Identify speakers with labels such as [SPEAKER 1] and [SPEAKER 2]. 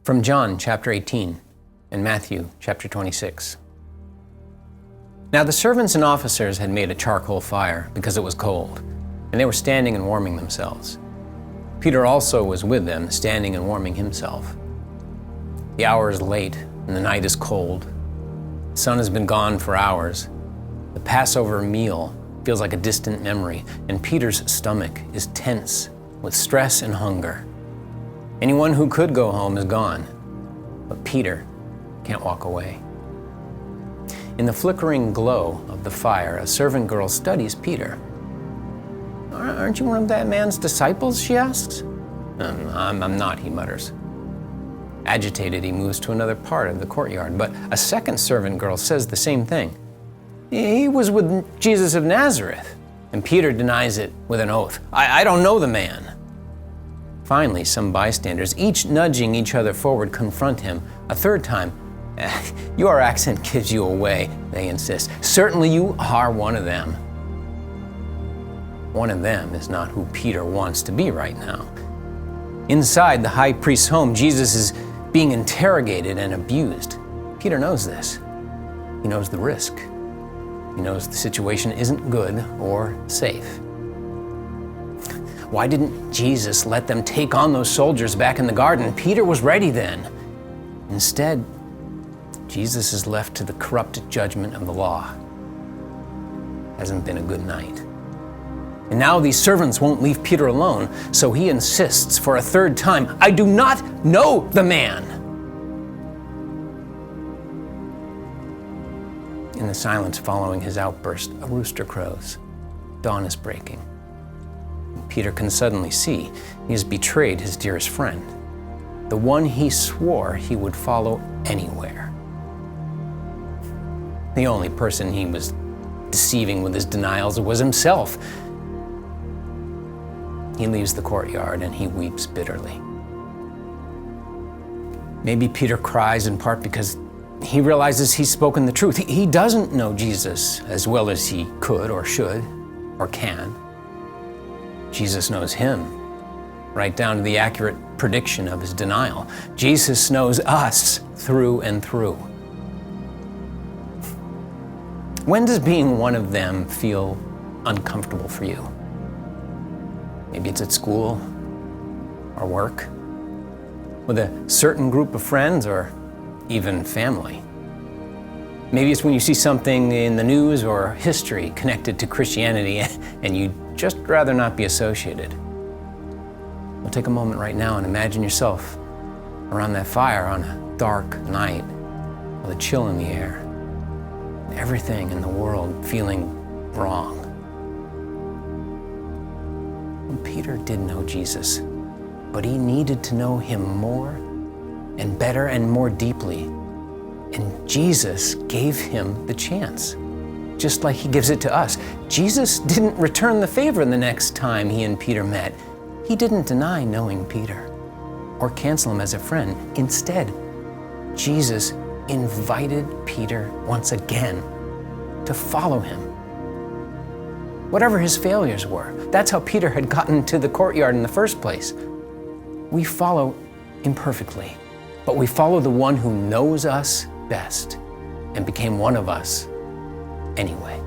[SPEAKER 1] From John chapter 18 and Matthew chapter 26. Now the servants and officers had made a charcoal fire because it was cold, and they were standing and warming themselves. Peter also was with them, standing and warming himself. The hour is late, and the night is cold. The sun has been gone for hours. The Passover meal feels like a distant memory, and Peter's stomach is tense with stress and hunger. Anyone who could go home is gone, but Peter can't walk away. In the flickering glow of the fire, a servant girl studies Peter. "Aren't you one of that man's disciples?" she asks. I'm not," he mutters. Agitated, he moves to another part of the courtyard, but a second servant girl says the same thing. "He was with Jesus of Nazareth." And Peter denies it with an oath. I don't know the man." Finally, some bystanders, each nudging each other forward, confront him a third time. "Your accent gives you away," they insist. "Certainly you are one of them." One of them is not who Peter wants to be right now. Inside the high priest's home, Jesus is being interrogated and abused. Peter knows this. He knows the risk. He knows the situation isn't good or safe. Why didn't Jesus let them take on those soldiers back in the garden? Peter was ready then. Instead, Jesus is left to the corrupt judgment of the law. Hasn't been a good night. And now these servants won't leave Peter alone, so he insists for a third time, "I do not know the man." In the silence following his outburst, a rooster crows. Dawn is breaking. Peter can suddenly see he has betrayed his dearest friend, the one he swore he would follow anywhere. The only person he was deceiving with his denials was himself. He leaves the courtyard and he weeps bitterly. Maybe Peter cries in part because he realizes he's spoken the truth. He doesn't know Jesus as well as he could or should or can. Jesus knows him, right down to the accurate prediction of his denial. Jesus knows us through and through. When does being one of them feel uncomfortable for you? Maybe it's at school or work, with a certain group of friends or even family. Maybe it's when you see something in the news or history connected to Christianity and you'd just rather not be associated. Well, take a moment right now and imagine yourself around that fire on a dark night with a chill in the air, and everything in the world feeling wrong. Well, Peter did know Jesus, but he needed to know him more and better and more deeply. And Jesus gave him the chance, just like he gives it to us. Jesus didn't return the favor the next time he and Peter met. He didn't deny knowing Peter or cancel him as a friend. Instead, Jesus invited Peter once again to follow him. Whatever his failures were, that's how Peter had gotten to the courtyard in the first place. We follow imperfectly, but we follow the one who knows us best and became one of us anyway.